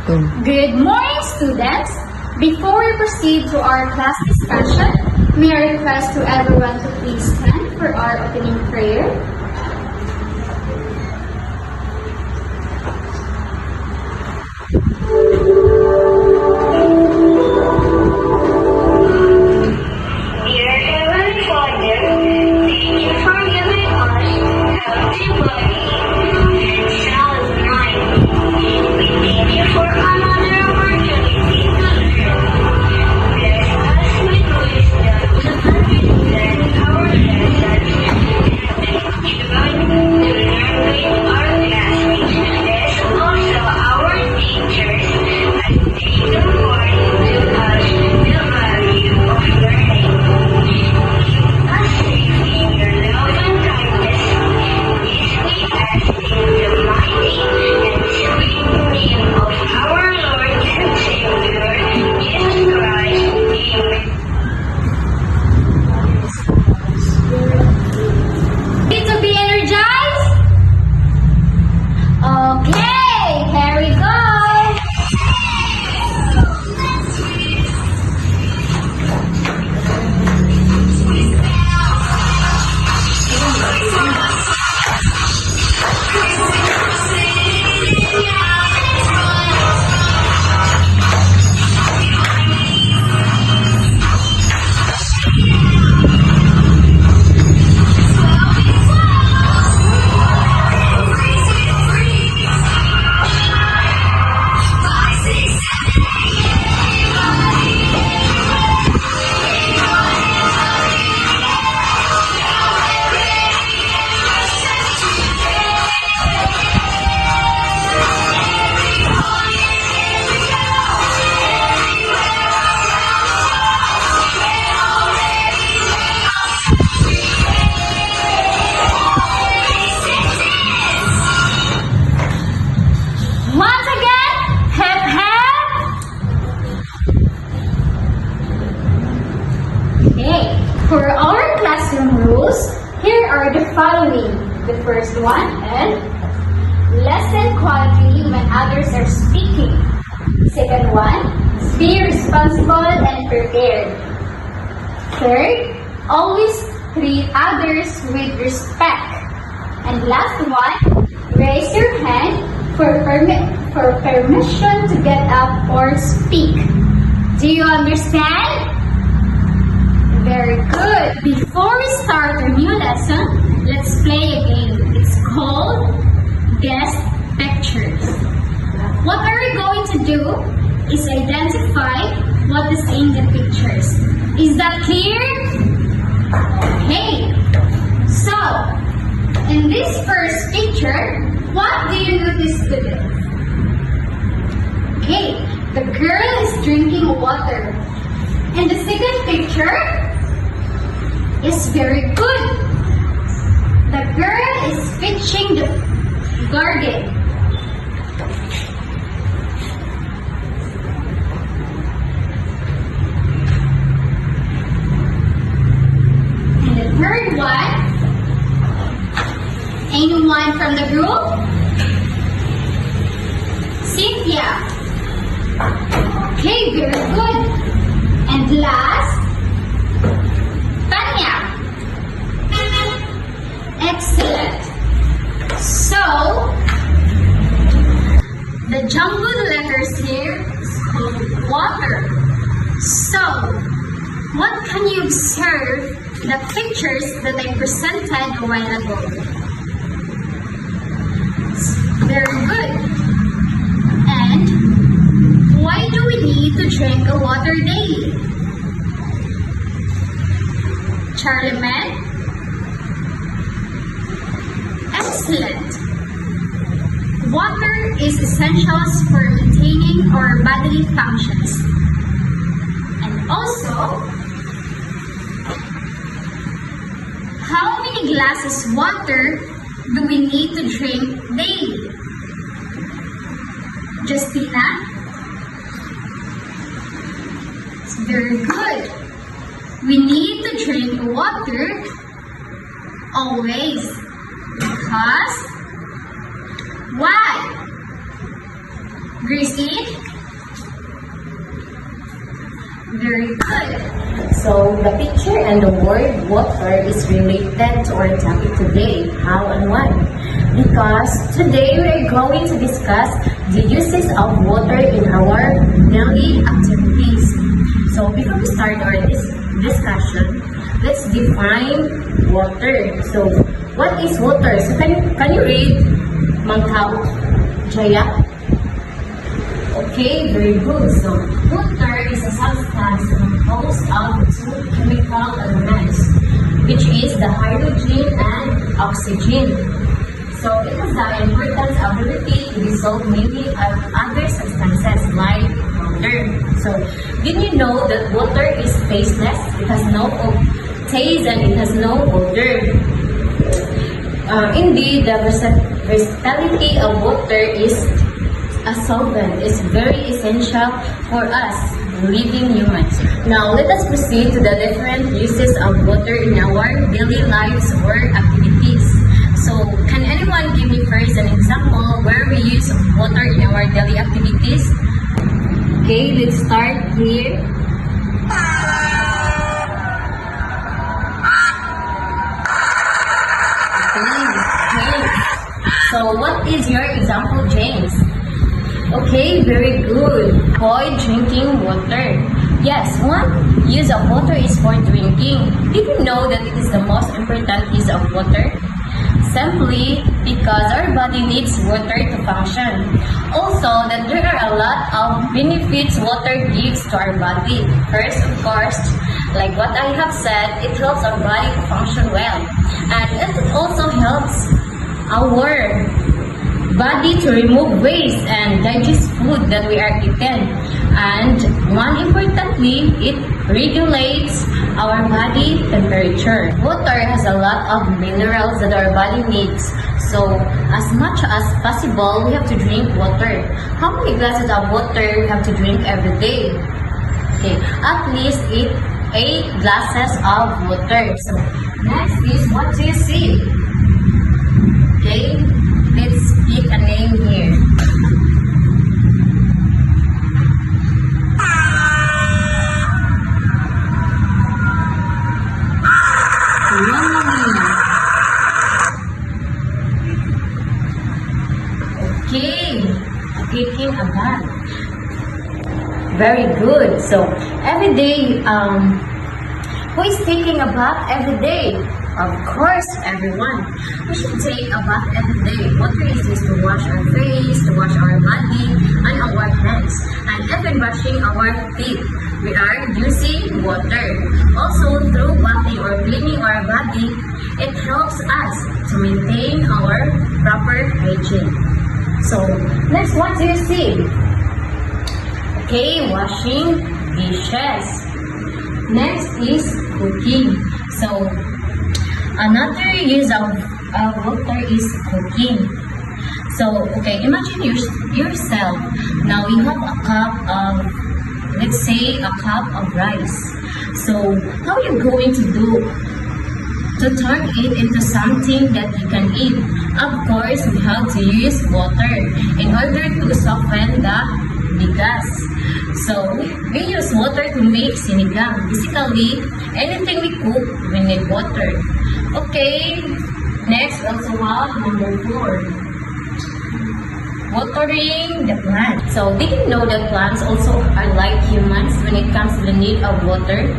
Good morning, students. Before we proceed to our class discussion, may I request to everyone to please stand for our opening prayer. Dear Heavenly Father, thank you for giving us healthy body and sound mind. We thank you for another opportunity to learn. Bless us with wisdom to understand our lessons and joy to learn with our classmates. Bless also our teachers and take the word to us the value of learning. Us in your love and kindness, this we ask in the mighty and sweet name of our Lord and Savior, Jesus Christ. Amen. Ready to be energized? Okay, here we go. Once again, hip hip. Okay, for our classroom rules, here are the following. The first one is listen quietly when others are speaking. Second one, be responsible and prepared. Third, always treat others with respect. And last one, raise your hand for permission to get up or speak. Do you understand? Very good. Before we start our new lesson, let's play a game. It's called Guess Pictures. What are we going to do is identify what is in the pictures. Is that clear? Okay. So, in this first picture, what do you notice today? Okay, the girl is drinking water. And the second picture is very good. The girl is fetching the garden. And the third one, anyone from the group? Cynthia. Okay, very good. And last, Tanya. Excellent. So, the jumbled letters here is called water. So, what can you observe the pictures that I presented a while ago? Very good. And why do we need to drink a water daily? Charlemagne? Excellent. Water is essential for maintaining our bodily functions. And also, how many glasses of water do we need to drink daily? Justina? It's very good. We need to drink water always. Because why? Gracie? Very good. So, the picture and the word water is related to our topic today, how and why. Because today we are going to discuss the uses of water in our daily activities. So, before we start our discussion, let's define water. So, what is water? So, can you read, Mangkao? Jaya? Okay, very good. So, water is a substance composed of two chemical elements, which is the hydrogen and oxygen. So, it has the important ability to dissolve many other substances like water. So, did you know that water is tasteless? It has no taste and it has no odor. Indeed, the versatility of water is a solvent is very essential for us living humans. Now, let us proceed to the different uses of water in our daily lives or activities. So, can anyone give me first an example where we use water in our daily activities? Okay, let's start here. Okay. So, what is your example, James? Okay, very good. Boy, drinking water. Yes, one use of water is for drinking. Did you know that it is the most important use of water? Simply because our body needs water to function. Also, that there are a lot of benefits water gives to our body. First, of course, like what I have said, it helps our body to function well. And it also helps our body to remove waste and digest food that we are eating. And one importantly, it regulates our body temperature. Water has a lot of minerals that our body needs. So, as much as possible, we have to drink water. How many glasses of water we have to drink every day? Okay, at least 8 glasses of water. So, next is, what do you see? Okay, let's pick a name here. Okay, taking a bath. Very good. So, every day, who is taking a bath every day? Of course, everyone. We should take a bath every day. Water is used to wash our face, to wash our body, and our hands. And even brushing our teeth, we are using water. Also, through bathing or cleaning our body, it helps us to maintain our proper hygiene. So, next, what do you see? Okay, washing dishes. Next is cooking. So, another use of water is cooking. So, okay, imagine yourself. Now, you have a cup of, let's say, a cup of rice. So, how are you going to do to turn it into something that you can eat? Of course, we have to use water in order to soften the gas. So, we use water to make sinigang. Basically, anything we cook, we need water. Okay, next also have number 4. Watering the plant. So, did you know that plants also are like humans when it comes to the need of water?